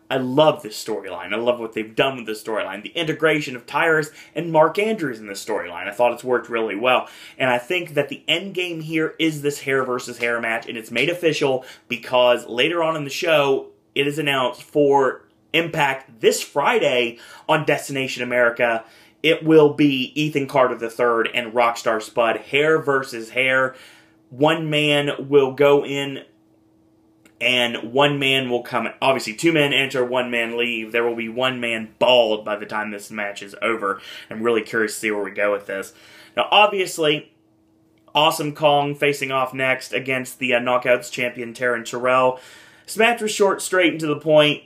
I love this storyline. I love what they've done with this storyline. The integration of Tyrus and Mark Andrews in this storyline. I thought it's worked really well. And I think that the end game here is this hair versus hair match. And it's made official because later on in the show, it is announced for Impact this Friday on Destination America. It will be Ethan Carter III and Rockstar Spud. Hair versus hair. One man will go in and one man will come. Obviously, two men enter, one man leave. There will be one man bald by the time this match is over. I'm really curious to see where we go with this. Now, obviously, Awesome Kong facing off next against the Knockouts champion, Taryn Terrell. This match was short, straight, and to the point.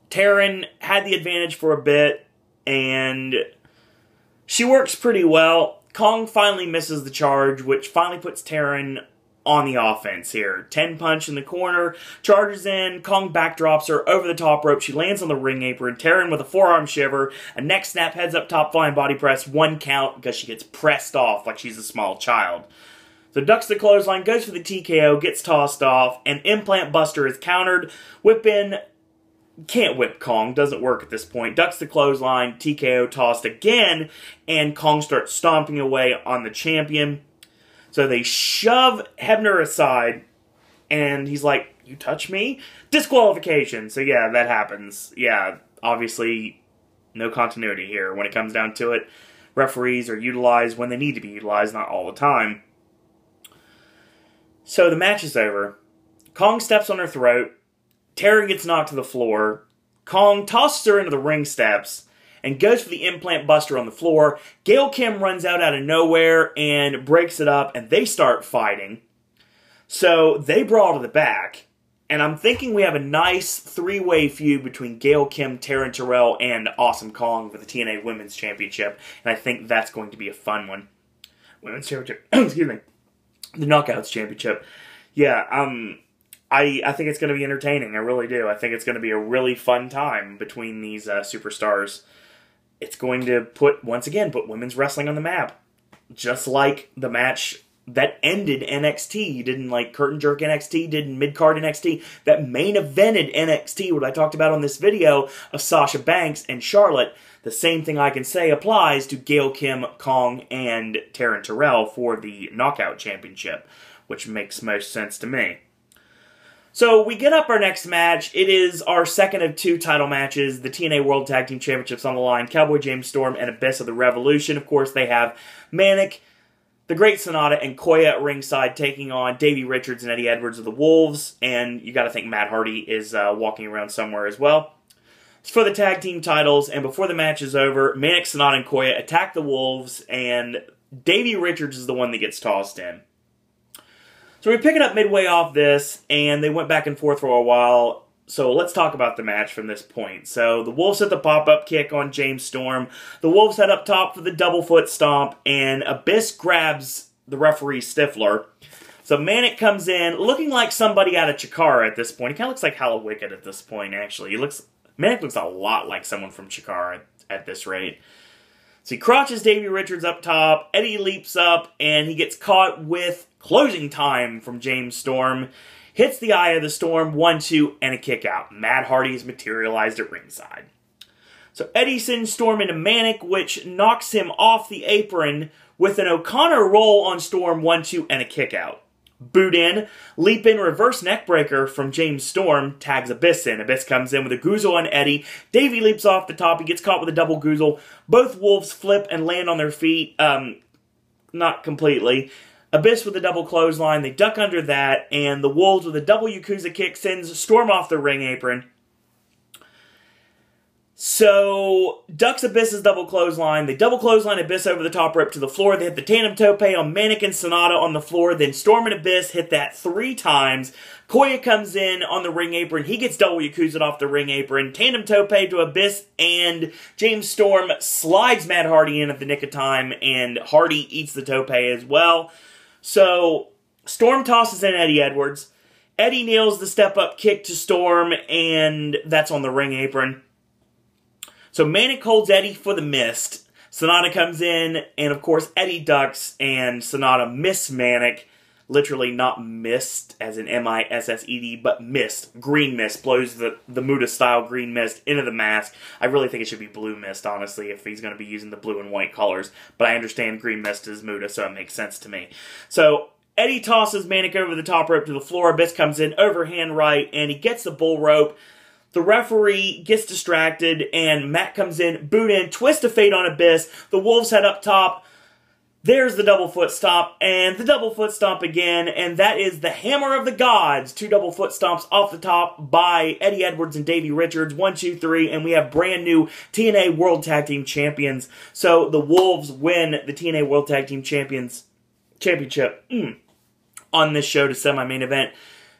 Taryn had the advantage for a bit, and she works pretty well. Kong finally misses the charge, which finally puts Taryn on the offense here. 10 punch in the corner, charges in, Kong backdrops her over the top rope. She lands on the ring apron. Taryn with a forearm shiver, a neck snap, heads up top, flying body press, 1 count because she gets pressed off like she's a small child. So ducks the clothesline, goes for the TKO, gets tossed off, and Implant Buster is countered. Whip in, can't whip Kong, doesn't work at this point. Ducks the clothesline, TKO tossed again, and Kong starts stomping away on the champion. So they shove Hebner aside, and he's like, you touch me? Disqualification. So yeah, that happens. Yeah, obviously, no continuity here. When it comes down to it, referees are utilized when they need to be utilized, not all the time. So the match is over. Kong steps on her throat. Taryn gets knocked to the floor. Kong tosses her into the ring steps and goes for the Implant Buster on the floor. Gail Kim runs out of nowhere and breaks it up, and they start fighting. So they brawl to the back, and I'm thinking we have a nice 3-way feud between Gail Kim, Taryn Terrell, and Awesome Kong for the TNA Women's Championship, and I think that's going to be a fun one. Women's Championship, excuse me, the Knockouts Championship. Yeah, I think it's going to be entertaining, I really do. I think it's going to be a really fun time between these superstars. It's going to once again, put women's wrestling on the map. Just like the match that ended NXT. Didn't like curtain jerk NXT, didn't mid-card NXT. That main evented NXT, what I talked about on this video, of Sasha Banks and Charlotte. The same thing I can say applies to Gail Kim, Kong, and Taryn Terrell for the Knockout Championship, which makes most sense to me. So we get up our next match. It is our second of 2 title matches. The TNA World Tag Team Championships on the line. Cowboy James Storm and Abyss of the Revolution. Of course, they have Manic, the Great Sonata and Koya at ringside taking on Davey Richards and Eddie Edwards of the Wolves. And you got to think Matt Hardy is walking around somewhere as well. It's for the tag team titles, and before the match is over, Manic, Sonata, and Koya attack the Wolves, and Davey Richards is the one that gets tossed in. So we pick it up midway off this, and they went back and forth for a while. So let's talk about the match from this point. So the Wolves hit the pop-up kick on James Storm. The Wolves head up top for the double foot stomp, and Abyss grabs the referee Stifler. So Manic comes in, looking like somebody out of Chikara at this point. He kind of looks like Hallowicked at this point, actually. Manic looks a lot like someone from Chikara at this rate. So he crotches Davey Richards up top. Eddie leaps up, and he gets caught with closing time from James Storm. Hits the Eye of the Storm, 1-2, and a kick out. Matt Hardy is materialized at ringside. So Eddie sends Storm into Manic, which knocks him off the apron with an O'Connor roll on Storm, 1-2, and a kick out. Boot in, leap in, reverse neckbreaker from James Storm, tags Abyss in. Abyss comes in with a goozle on Eddie. Davey leaps off the top. He gets caught with a double goozle. Both Wolves flip and land on their feet. Not completely. Abyss with a double clothesline. They duck under that, and the Wolves with a double Yakuza kick sends Storm off the ring apron. So, ducks Abyss's double clothesline. They double clothesline Abyss over the top rope to the floor. They hit the tandem tope on Manic and Sonata on the floor. Then Storm and Abyss hit that 3 times. Koya comes in on the ring apron. He gets double Yakuza off the ring apron. Tandem tope to Abyss, and James Storm slides Matt Hardy in at the nick of time, and Hardy eats the tope as well. So, Storm tosses in Eddie Edwards. Eddie nails the step-up kick to Storm, and that's on the ring apron. So Manic holds Eddie for the mist. Sonata comes in, and of course Eddie ducks, and Sonata miss Manic. Literally not mist, as in M-I-S-S-E-D, but mist. Green mist. Blows the Muta-style green mist into the mask. I really think it should be blue mist, honestly, if he's going to be using the blue and white colors. But I understand green mist is Muta, so it makes sense to me. So Eddie tosses Manic over the top rope to the floor. Abyss comes in, overhand right, and he gets the bull rope. The referee gets distracted, and Matt comes in, boot in, twist of fate on Abyss. The Wolves head up top. There's the double foot stomp, and the double foot stomp again, and that is the Hammer of the Gods. 2 double foot stomps off the top by Eddie Edwards and Davey Richards. 1, 2, 3, and we have brand new TNA World Tag Team Champions. So the Wolves win the TNA World Tag Team Championship on this show to semi-main event.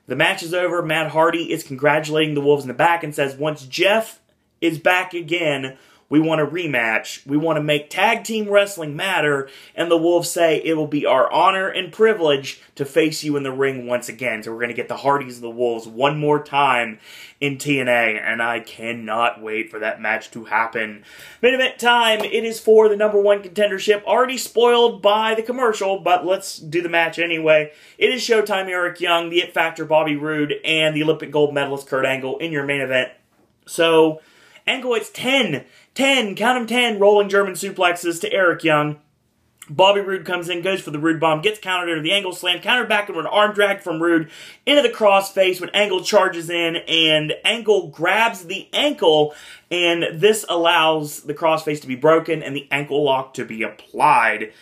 The match is over. Matt Hardy is congratulating the Wolves in the back and says, once Jeff is back again, we want a rematch. We want to make tag team wrestling matter. And the Wolves say, it will be our honor and privilege to face you in the ring once again. So we're going to get the Hardys and the Wolves one more time in TNA. And I cannot wait for that match to happen. Main event time. It is for the #1 contendership. Already spoiled by the commercial, but let's do the match anyway. It is Showtime Eric Young, the It Factor Bobby Roode, and the Olympic gold medalist Kurt Angle in your main event. So Angle, it's 10, count them 10, rolling German suplexes to Eric Young. Bobby Roode comes in, goes for the Roode bomb, gets countered into the Angle slam, countered back into an arm drag from Roode, into the crossface when Angle charges in, and Angle grabs the ankle, and this allows the crossface to be broken and the ankle lock to be applied.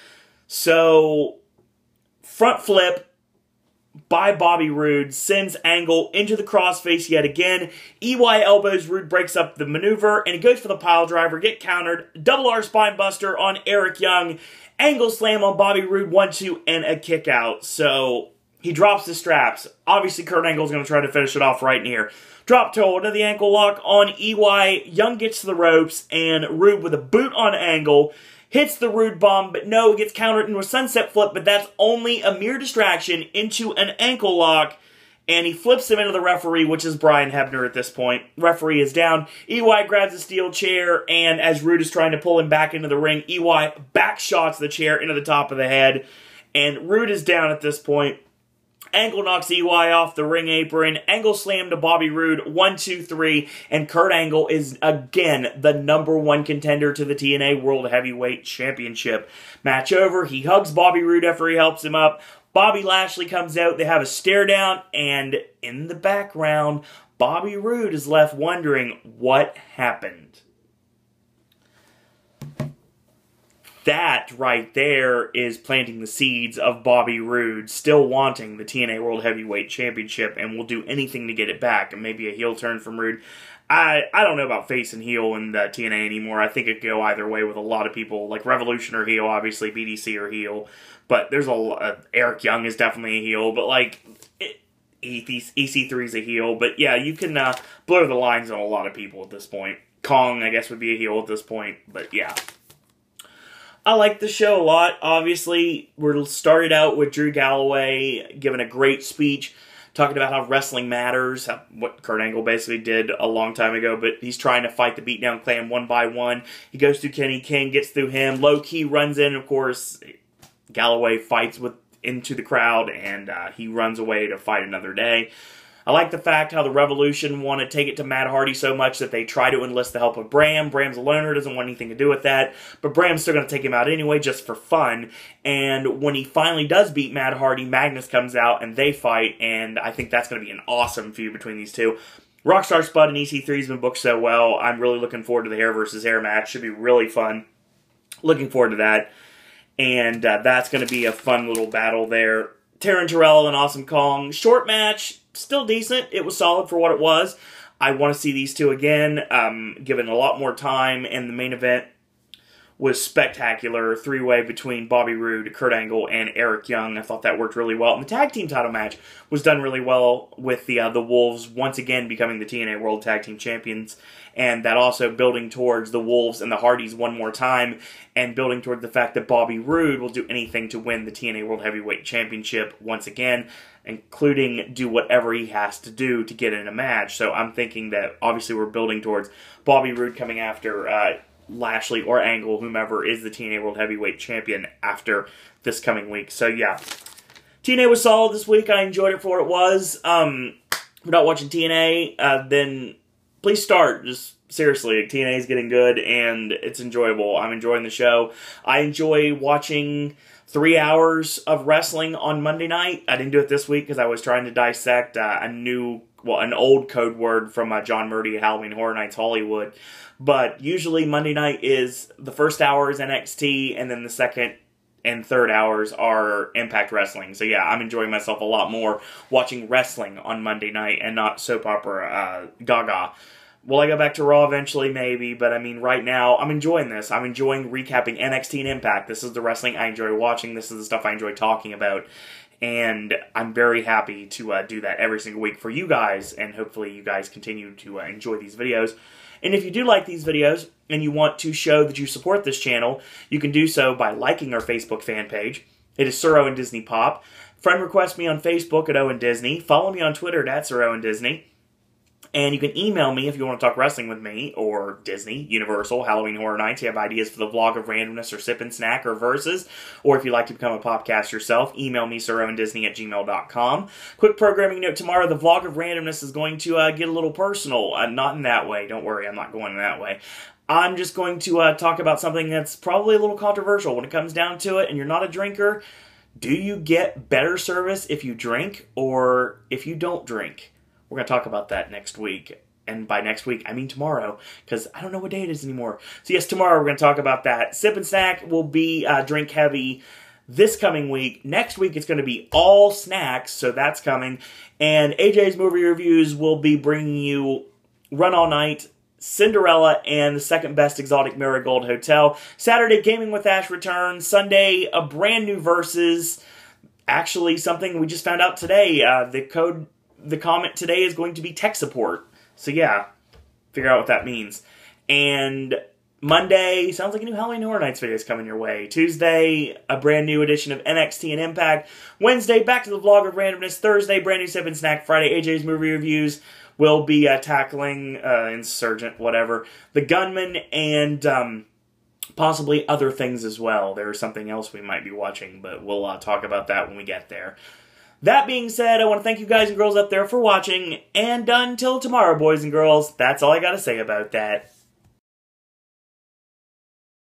So, front flip by Bobby Roode sends Angle into the crossface yet again. EY elbows, Roode breaks up the maneuver, and he goes for the pile driver, get countered. Double R spine buster on Eric Young. Angle slam on Bobby Roode, 1-2, and a kick out. So he drops the straps. Obviously, Kurt Angle's going to try to finish it off right here. Drop toe into the ankle lock on EY. Young gets to the ropes, and Roode with a boot on Angle hits the Roode bomb, but no, gets countered into a sunset flip, but that's only a mere distraction into an ankle lock, and he flips him into the referee, which is Brian Hebner at this point. Referee is down. EY grabs a steel chair, and as Roode is trying to pull him back into the ring, EY backshots the chair into the top of the head, and Roode is down at this point. Angle knocks EY off the ring apron. Angle slam to Bobby Roode. 1, 2, 3. And Kurt Angle is, again, the #1 contender to the TNA World Heavyweight Championship. Match over. He hugs Bobby Roode after he helps him up. Bobby Lashley comes out. They have a stare down. And in the background, Bobby Roode is left wondering what happened. that right there is planting the seeds of Bobby Roode still wanting the TNA World Heavyweight Championship and will do anything to get it back. And maybe a heel turn from Roode. I don't know about face and heel in the TNA anymore. I think it could go either way with a lot of people. Like Revolution or heel, obviously BDC or heel. But there's Eric Young is definitely a heel. But like EC3 is a heel. But yeah, you can blur the lines on a lot of people at this point. Kong, I guess, would be a heel at this point. But yeah. I like the show a lot. Obviously, we started out with Drew Galloway giving a great speech, talking about how wrestling matters, what Kurt Angle basically did a long time ago, but he's trying to fight the Beatdown Clan one by one. He goes through Kenny King, gets through him. Low-key runs in, of course. Galloway fights into the crowd, and he runs away to fight another day. I like the fact how the Revolution want to take it to Matt Hardy so much that they try to enlist the help of Bram. Bram's a loner, doesn't want anything to do with that, but Bram's still going to take him out anyway, just for fun. And when he finally does beat Matt Hardy, Magnus comes out and they fight, and I think that's going to be an awesome feud between these two. Rockstar Spud and EC3 has been booked so well. I'm really looking forward to the hair versus hair match. Should be really fun. Looking forward to that. And that's going to be a fun little battle there. Taryn Terrell and Awesome Kong. Short match. Still decent. It was solid for what it was. I want to see these two again, given a lot more time, and the main event was spectacular. Three-way between Bobby Roode, Kurt Angle, and Eric Young. I thought that worked really well. And the tag team title match was done really well with the Wolves once again becoming the TNA World Tag Team Champions. And that also building towards the Wolves and the Hardys one more time, and building toward the fact that Bobby Roode will do anything to win the TNA World Heavyweight Championship once again, including do whatever he has to do to get in a match. So I'm thinking that obviously we're building towards Bobby Roode coming after Lashley or Angle, whomever is the TNA World Heavyweight Champion after this coming week. So yeah, TNA was solid this week. I enjoyed it for what it was. If you're not watching TNA, then please start. Just seriously, TNA is getting good and it's enjoyable. I'm enjoying the show. I enjoy watching 3 hours of wrestling on Monday night. I didn't do it this week because I was trying to dissect an old code word from John Murdy at Halloween Horror Nights Hollywood. But usually Monday night is the first hour is NXT, and then the second and third hours are Impact Wrestling. So yeah, I'm enjoying myself a lot more watching wrestling on Monday night and not soap opera gaga. Will I go back to Raw eventually? Maybe, but I mean, right now, I'm enjoying this. I'm enjoying recapping NXT and Impact. This is the wrestling I enjoy watching. This is the stuff I enjoy talking about. And I'm very happy to do that every single week for you guys, and hopefully you guys continue to enjoy these videos. And if you do like these videos, and you want to show that you support this channel, you can do so by liking our Facebook fan page. It is Sir Owen Disney Pop. Friend request me on Facebook at Owen Disney. Follow me on Twitter at Sir Owen Disney. And you can email me if you want to talk wrestling with me, or Disney, Universal, Halloween Horror Nights. You have ideas for the vlog of randomness or sip and snack or verses. Or if you'd like to become a popcast yourself, email me, SirOwenDisney@gmail.com. Quick programming note, tomorrow the vlog of randomness is going to get a little personal. Not in that way. Don't worry, I'm not going in that way. I'm just going to talk about something that's probably a little controversial when it comes down to it, and you're not a drinker. Do you get better service if you drink or if you don't drink? We're going to talk about that next week. And by next week, I mean tomorrow, because I don't know what day it is anymore. So yes, tomorrow we're going to talk about that. Sip and Snack will be drink heavy this coming week. Next week, it's going to be all snacks, so that's coming. And AJ's Movie Reviews will be bringing you Run All Night, Cinderella, and The Second Best Exotic Marigold Hotel. Saturday, Gaming with Ash returns. Sunday, a brand new Versus. Actually, something we just found out today. The comment today is going to be tech support. So yeah, figure out what that means. And Monday, sounds like a new Halloween Horror Nights video is coming your way. Tuesday, a brand new edition of NXT and Impact. Wednesday, back to the vlog of randomness. Thursday, brand new Sip and Snack. Friday, AJ's Movie Reviews. We'll be tackling Insurgent, whatever. The Gunman, and possibly other things as well. There's something else we might be watching, but we'll talk about that when we get there. That being said, I want to thank you guys and girls up there for watching, and until tomorrow, boys and girls, that's all I gotta say about that.